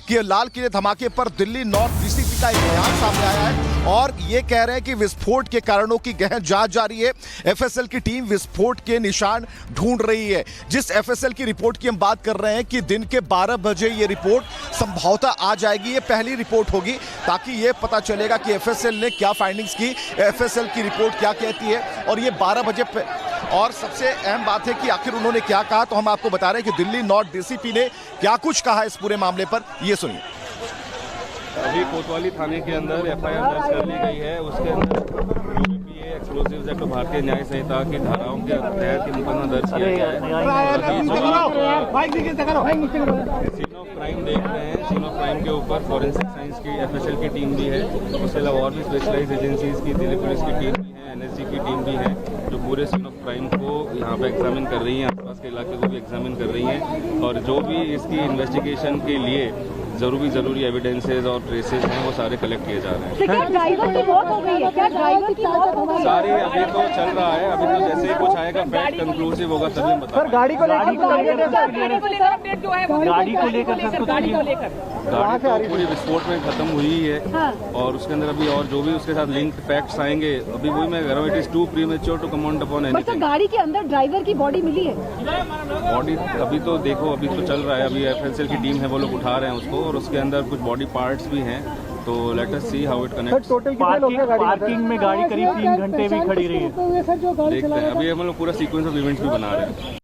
कि लाल किले धमाके पर दिल्ली नॉर्थ डीसीपी का एक बयान सामने आया है और ये कह रहे हैं कि विस्फोट के कारणों की गहन जांच जारी है। एफएसएल की टीम विस्फोट के निशान ढूंढ रही है। जिस एफएसएल की रिपोर्ट की हम बात कर रहे हैं कि दिन के 12 बजे ये रिपोर्ट संभवतः आ जाएगी। ये पहली रिपोर्ट होगी ताकि ये पता चलेगा कि एफएसएल ने क्या फाइंडिंग्स की, एफएसएल की रिपोर्ट क्या कहती है और ये 12 बजे और सबसे अहम बात है कि आखिर उन्होंने क्या कहा। तो हम आपको बता रहे हैं कि दिल्ली नॉर्थ डीसीपी ने क्या कुछ कहा इस पूरे मामले पर, ये सुनिए। अभी कोतवाली थाने के अंदर एफआईआर दर्ज कर ली गई है। उसके अंदर यूपीए एक्सप्लोजिव्स एक्ट भारतीय न्याय संहिता की धाराओं के तहत मुकदमा दर्ज किया गया है। सीन ऑफ क्राइम देख रहे हैं, सीन ऑफ क्राइम के ऊपर फॉरेंसिक साइंस की एफएसएल की टीम भी है। उसके अलावा और भी स्पेशलाइज्ड एजेंसीज की, दिल्ली पुलिस की टीम भी है, एनएसजी की टीम भी है, जो पूरे सीन ऑफ क्राइम को यहाँ पे एग्जामिन कर रही हैं, आसपास के इलाके को भी एग्जामिन कर रही हैं और जो भी इसकी इन्वेस्टिगेशन के लिए जरूरी एविडेंसेस और ट्रेसेस हैं वो सारे कलेक्ट किए जा रहे हैं। क्या ड्राइवर की मौत हो गई है? क्या ड्राइवर की मौत हो गई है? सारे अभी तो चल रहा है, अभी तो जैसे ही कुछ आएगा फैक्ट कंक्लूसिव होगा तभी हम बताएंगे। गाड़ी को लेकर अपडेट जो है गाड़ी को लेकर गाड़ी तो पूरी विस्फोट में खत्म हुई है। हाँ। और उसके अंदर अभी और जो भी उसके साथ लिंक्ड फैक्ट्स आएंगे, अभी वही मैं कह रहा हूँ, it is too premature to comment upon anything. गाड़ी के अंदर ड्राइवर की बॉडी मिली है? बॉडी अभी तो देखो, अभी तो चल रहा है, अभी एफएसएल की टीम है, वो लोग उठा रहे हैं उसको और उसके अंदर कुछ बॉडी पार्ट्स भी हैं। तो let us see how it connects. Parking में गाड़ी करीब 3 घंटे भी खड़ी रही है। देखते हैं, अभी हम लोग पूरा सीक्वेंस ऑफ इवेंट्स भी बना रहे हैं।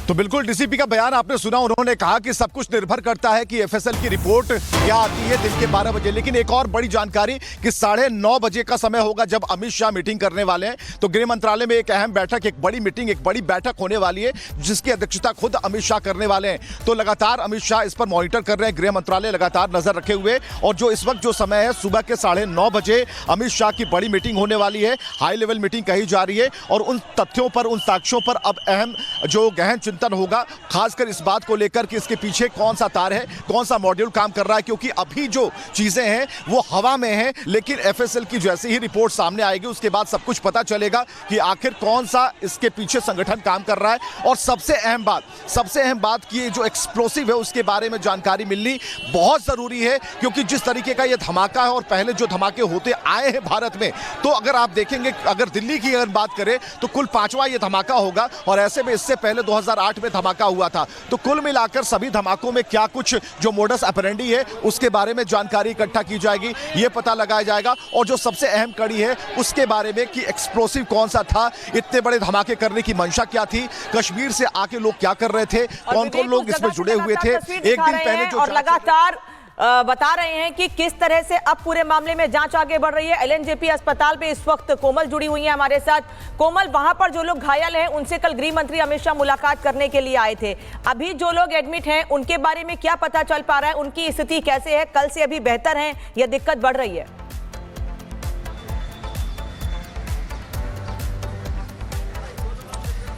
तो बिल्कुल डीसीपी का बयान आपने सुना। उन्होंने कहा कि सब कुछ निर्भर करता है कि एफएसएल की रिपोर्ट क्या आती है दिन के 12 बजे। लेकिन एक और बड़ी जानकारी कि 9:30 बजे का समय होगा जब अमित शाह मीटिंग करने वाले हैं। तो गृह मंत्रालय में एक अहम बैठक, एक बड़ी मीटिंग, एक बड़ी बैठक होने वाली है जिसकी अध्यक्षता खुद अमित शाह करने वाले हैं। तो लगातार अमित शाह इस पर मॉनिटर कर रहे हैं, गृह मंत्रालय लगातार नजर रखे हुए। और जो इस वक्त जो समय है सुबह के 9:30 बजे अमित शाह की बड़ी मीटिंग होने वाली है, हाई लेवल मीटिंग कही जा रही है। और उन तथ्यों पर, उन साक्ष्यों पर अब अहम जो गहन चिंतन होगा, खासकर इस बात को लेकर कि इसके पीछे कौन सा तार है, कौन सा मॉड्यूल काम कर रहा है। क्योंकि अभी जो चीजें हैं वो हवा में हैं, लेकिन एफएसएल की जैसे ही रिपोर्ट सामने आएगी उसके बाद सब कुछ पता चलेगा कि आखिर कौन सा इसके पीछे संगठन काम कर रहा है। और सबसे अहम बात कि जो एक्सप्लोसिव है उसके बारे में जानकारी मिलनी बहुत जरूरी है। क्योंकि जिस तरीके का ये धमाका है और पहले जो धमाके होते आए हैं भारत में, तो अगर आप देखेंगे, अगर दिल्ली की अगर बात करें तो कुल 5वां ये धमाका होगा। और ऐसे में इससे पहले 2008 में धमाका हुआ था। तो कुल मिलाकर सभी धमाकों में क्या कुछ जो मोडस ऑपरेंडी है उसके बारे में जानकारी इकट्ठा की जाएगी, ये पता लगाया जाएगा। और जो सबसे अहम कड़ी है उसके बारे में कि एक्सप्लोसिव कौन सा था, इतने बड़े धमाके करने की मंशा क्या थी, कश्मीर से आके लोग क्या कर रहे थे, कौन कौन लोग इसमें जुड़े हुए थे। एक दिन पहले जो और लगातार बता रहे हैं कि किस तरह से अब पूरे मामले में जांच आगे बढ़ रही है। एलएनजेपी अस्पताल में इस वक्त कोमल जुड़ी हुई है हमारे साथ। कोमल, वहां पर जो लोग घायल हैं उनसे कल गृह मंत्री अमित शाह मुलाकात करने के लिए आए थे। अभी जो लोग एडमिट हैं उनके बारे में क्या पता चल पा रहा है, उनकी स्थिति कैसे है, कल से अभी बेहतर है या दिक्कत बढ़ रही है?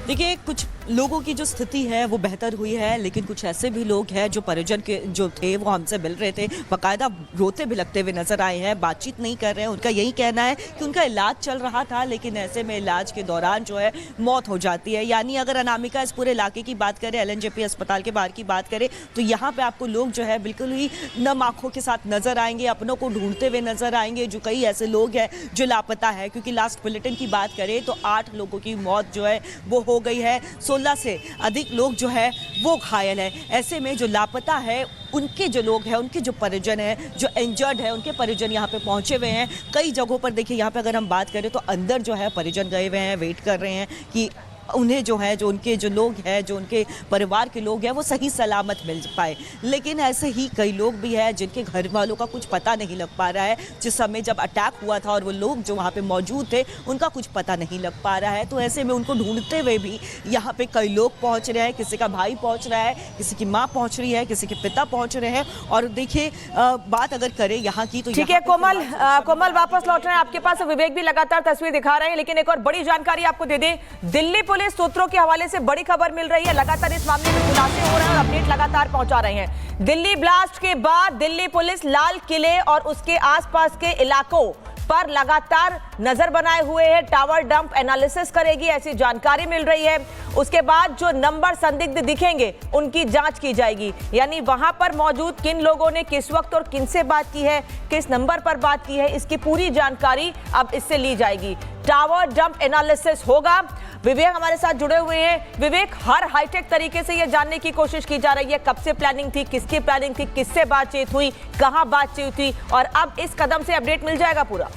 देखिए, कुछ लोगों की जो स्थिति है वो बेहतर हुई है, लेकिन कुछ ऐसे भी लोग हैं जो परिजन के जो थे वो हमसे मिल रहे थे, बाकायदा रोते बिलखते हुए नजर आए हैं, बातचीत नहीं कर रहे हैं। उनका यही कहना है कि उनका इलाज चल रहा था, लेकिन ऐसे में इलाज के दौरान जो है मौत हो जाती है। यानी अगर अनामिका इस पूरे इलाके की बात करें, एलएनजेपी अस्पताल के बाहर की बात करें, तो यहाँ पे आपको लोग जो है बिल्कुल ही नम आंखों के साथ नजर आएंगे, अपनों को ढूंढते हुए नजर आएंगे। जो कई ऐसे लोग हैं जो लापता है, क्योंकि लास्ट बुलेटिन की बात करें तो 8 लोगों की मौत जो है वो हो गई है, 16 से अधिक लोग जो है वो घायल हैं। ऐसे में जो लापता है उनके जो लोग हैं, उनके जो परिजन हैं, जो इंजर्ड है, उनके परिजन यहाँ पे पहुंचे हुए हैं। कई जगहों पर देखिए, यहाँ पे अगर हम बात करें तो अंदर जो है परिजन गए हुए हैं, वेट कर रहे हैं कि उन्हें जो है, जो उनके जो लोग हैं, जो उनके परिवार के लोग हैं, वो सही सलामत मिल पाए। लेकिन ऐसे ही कई लोग भी हैं जिनके घर वालों का कुछ पता नहीं लग पा रहा है। जिस समय जब अटैक हुआ था और वो लोग जो वहाँ पे मौजूद थे उनका कुछ पता नहीं लग पा रहा है। तो ऐसे में उनको ढूंढते हुए भी यहाँ पे कई लोग पहुँच रहे हैं। किसी का भाई पहुँच रहा है, किसी की माँ पहुँच रही है, किसी के पिता पहुँच रहे हैं। और देखिए, बात अगर करें यहाँ की तो ठीक है कोमल, वापस लौट रहे हैं आपके पास। विवेक भी लगातार तस्वीर दिखा रहे हैं, लेकिन एक और बड़ी जानकारी आपको दे दें, दिल्ली पुलिस सूत्रों के हवाले से बड़ी खबर मिल रही है। लगातार इस मामले में खुलासे हो रहे हैं और अपडेट लगातार पहुंचा रहे हैं। दिल्ली ब्लास्ट के बाद दिल्ली पुलिस लाल किले और उसके आसपास के इलाकों पर लगातार नजर बनाए हुए है, टावर डंप एनालिसिस करेगी, ऐसी जानकारी मिल रही है। उसके बाद जो नंबर संदिग्ध दिखेंगे उनकी जांच की जाएगी, यानी वहां पर मौजूद किन लोगों ने किस वक्त और किन से बात की है, किस नंबर पर बात की है, इसकी पूरी जानकारी अब इससे ली जाएगी। टावर डंप एनालिसिस होगा। विवेक हमारे साथ जुड़े हुए हैं। विवेक, हर हाईटेक तरीके से यह जानने की कोशिश की जा रही है कब से प्लानिंग थी, किसकी प्लानिंग थी, किससे बातचीत हुई, कहां बातचीत हुई, और अब इस कदम से अपडेट मिल जाएगा पूरा।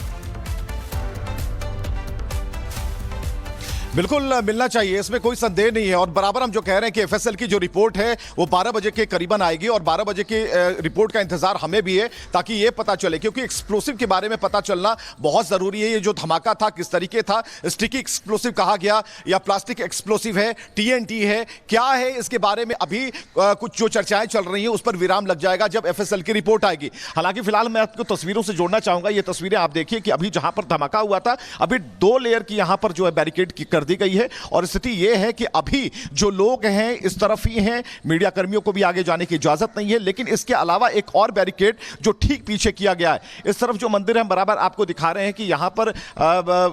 बिल्कुल मिलना चाहिए, इसमें कोई संदेह नहीं है। और बराबर हम जो कह रहे हैं कि एफएसएल की जो रिपोर्ट है वो 12 बजे के करीबन आएगी, और 12 बजे की रिपोर्ट का इंतजार हमें भी है ताकि ये पता चले, क्योंकि एक्सप्लोसिव के बारे में पता चलना बहुत जरूरी है। ये जो धमाका था किस तरीके था, स्टिकी एक्सप्लोसिव कहा गया या प्लास्टिक एक्सप्लोसिव है, टीएनटी है, क्या है, इसके बारे में अभी कुछ जो चर्चाएं चल रही हैं उस पर विराम लग जाएगा जब एफएसएल की रिपोर्ट आएगी। हालांकि फिलहाल मैं आपको तस्वीरों से जोड़ना चाहूंगा। ये तस्वीरें आप देखिए कि अभी जहां पर धमाका हुआ था, अभी 2 लेयर की यहां पर जो है बैरिकेड कर दी गई है, और स्थिति यह है कि अभी जो लोग हैं इस तरफ ही हैं, मीडिया कर्मियों को भी आगे जाने की इजाजत नहीं है। लेकिन इसके अलावा एक और बैरिकेड जो ठीक पीछे किया गया है, इस तरफ जो मंदिर है, बराबर आपको दिखा रहे हैं कि यहां पर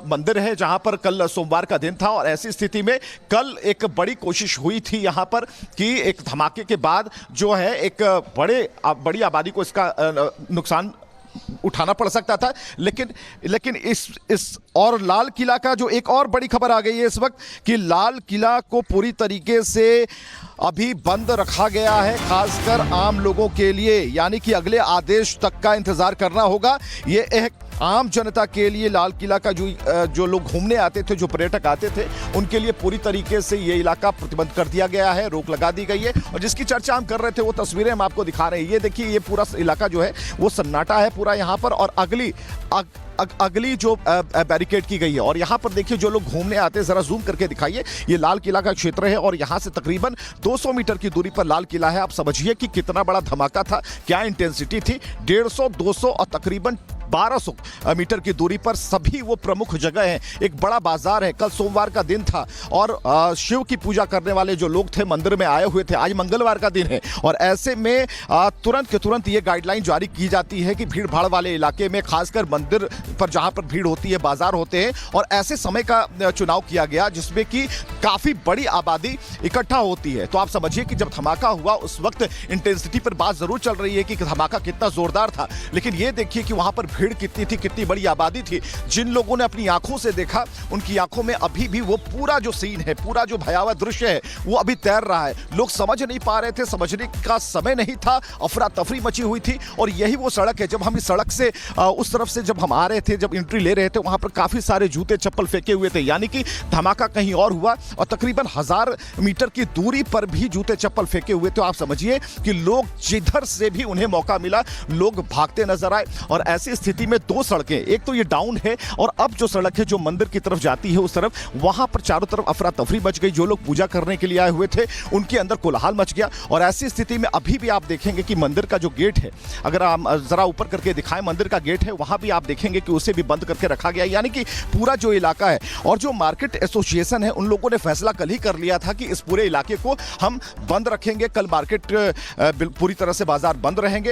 मंदिर है जहां पर कल सोमवार का दिन था, और ऐसी स्थिति में कल एक बड़ी कोशिश हुई थी यहां पर कि एक धमाके के बाद जो है एक बड़ी आबादी को इसका नुकसान उठाना पड़ सकता था। लेकिन इस और लाल किला का जो एक और बड़ी खबर आ गई है इस वक्त कि लाल किला को पूरी तरीके से अभी बंद रखा गया है, खासकर आम लोगों के लिए, यानी कि अगले आदेश तक का इंतजार करना होगा। ये एक आम जनता के लिए लाल किला का जो लोग घूमने आते थे, जो पर्यटक आते थे, उनके लिए पूरी तरीके से ये इलाका प्रतिबंध कर दिया गया है, रोक लगा दी गई है। और जिसकी चर्चा हम कर रहे थे वो तस्वीरें हम आपको दिखा रहे हैं। ये देखिए, ये पूरा इलाका जो है वो सन्नाटा है पूरा यहाँ पर, और अगली जो बैरिकेड की गई है। और यहाँ पर देखिए जो लोग घूमने आते हैं, जरा जूम करके दिखाइए, ये लाल किला का क्षेत्र है और यहाँ से तकरीबन 200 मीटर की दूरी पर लाल किला है। आप समझिए कि कितना बड़ा धमाका था, क्या इंटेंसिटी थी। 150, 200 और तकरीबन 1200 मीटर की दूरी पर सभी वो प्रमुख जगह हैं। एक बड़ा बाजार है, कल सोमवार का दिन था और शिव की पूजा करने वाले जो लोग थे मंदिर में आए हुए थे। आज मंगलवार का दिन है और ऐसे में तुरंत के तुरंत ये गाइडलाइन जारी की जाती है कि भीड़ भाड़ वाले इलाके में, खासकर मंदिर पर जहां पर भीड़ होती है, बाजार होते हैं, और ऐसे समय का चुनाव किया गया जिसमें कि काफी बड़ी आबादी इकट्ठा होती है। तो आप समझिए कि जब धमाका हुआ उस वक्त इंटेंसिटी पर बात जरूर चल रही है कि धमाका कितना जोरदार था, लेकिन ये देखिए कि वहां पर भीड़ कितनी थी, कितनी बड़ी आबादी थी। जिन लोगों ने अपनी आंखों से देखा उनकी आंखों में अभी भी वो पूरा जो सीन है, पूरा जो भयावह दृश्य है वो अभी तैर रहा है। लोग समझ नहीं पा रहे थे, समझने का समय नहीं था, अफरा तफरी मची हुई थी। और यही वो सड़क है, जब हम इस सड़क से उस तरफ से जब हम आ रहे थे, जब एंट्री ले रहे थे, वहां पर काफी सारे जूते चप्पल फेंके हुए थे, यानी कि धमाका कहीं और हुआ और तकरीबन 1000 मीटर की दूरी पर भी जूते चप्पल फेंके हुए थे। आप समझिए कि लोग जिधर से भी उन्हें मौका मिला लोग भागते नजर आए। और ऐसी स्थिति में 2 सड़कें, एक तो ये डाउन है और अब जो सड़क है जो मंदिर की तरफ जाती है उस तरफ, वहां पर चारों तरफ अफरा तफरी मच गई। जो लोग पूजा करने के लिए आए हुए थे उनके अंदर कोलाहल मच गया। और ऐसी स्थिति में अभी भी आप देखेंगे कि मंदिर का जो गेट है, अगर आप जरा ऊपर करके दिखाएं, मंदिर का गेट है वहां भी आप देखेंगे कि उसे भी बंद करके रखा गया, यानी कि पूरा जो इलाका है। और जो मार्केट एसोसिएशन है उन लोगों ने फैसला कल ही कर लिया था कि इस पूरे इलाके को हम बंद रखेंगे। कल मार्केट पूरी तरह से बाजार बंद रहेंगे।